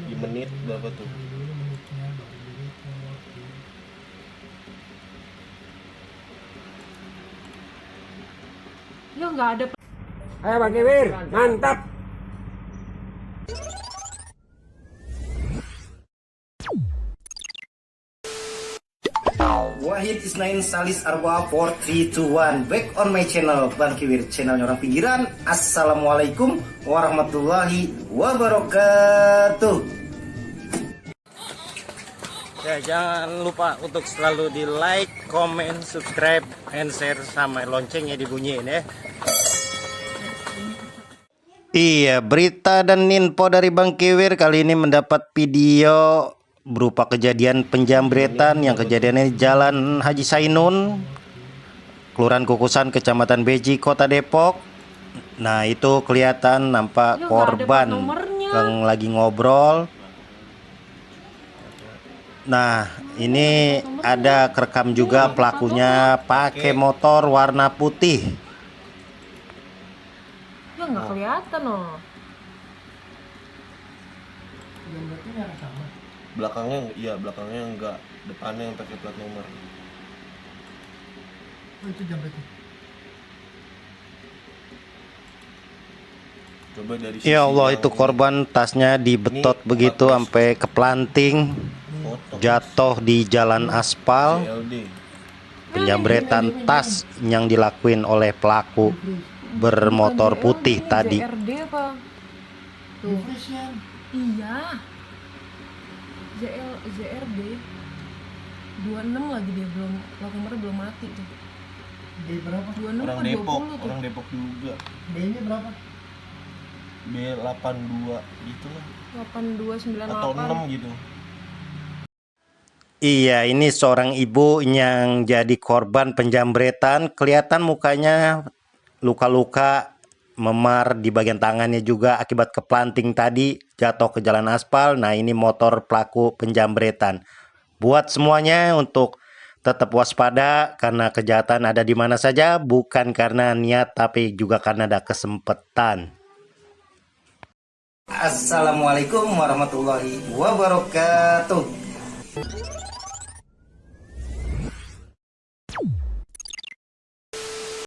Di menit berapa tuh? Ya nggak ada. Ayo Bang Kiwir, mantap. Wahid Isnain Salis Arba 4321. Back on my channel Bang Kiwir, channelnya orang pinggiran. Assalamualaikum warahmatullahi wabarakatuh. Ya, jangan lupa untuk selalu di like, comment, subscribe, and share, sama loncengnya dibunyiin ya. Iya, berita dan info dari Bang Kiwir kali ini mendapat video berupa kejadian penjambretan yang kejadiannya di Jalan Haji Sainun, Kelurahan Kukusan, Kecamatan Beji, Kota Depok. Nah, itu kelihatan nampak korban yang lagi ngobrol. Nah, ini ada kerekam juga pelakunya pakai motor warna putih. Ya nggak kelihatan loh. Belakangnya iya, belakangnya enggak, depannya yang pakai plat nomor. Oh, itu jambretnya. Coba dari sisi Ya Allah, itu ini. korban tasnya dibetot Ini begitu 14. sampai keplanting, Foto jatuh di jalan aspal. CLD. Penjambretan tas yang dilakuin oleh pelaku bermotor putih tadi. ZRD apa? Tuh. Iya. ZRD 26 lagi, dia belum, plat nomornya belum mati tuh. D berapa? 26 Orang apa Depok, 20 tuh? orang Depok juga. D-nya berapa? B82 gitu lah. 8298 Atau 6 gitu. Iya, ini seorang ibu yang jadi korban penjambretan. Kelihatan mukanya luka-luka, memar di bagian tangannya juga akibat keplanting tadi, jatuh ke jalan aspal. Nah, ini motor pelaku penjambretan. Buat semuanya untuk tetap waspada karena kejahatan ada di mana saja, bukan karena niat tapi juga karena ada kesempatan. Assalamualaikum warahmatullahi wabarakatuh.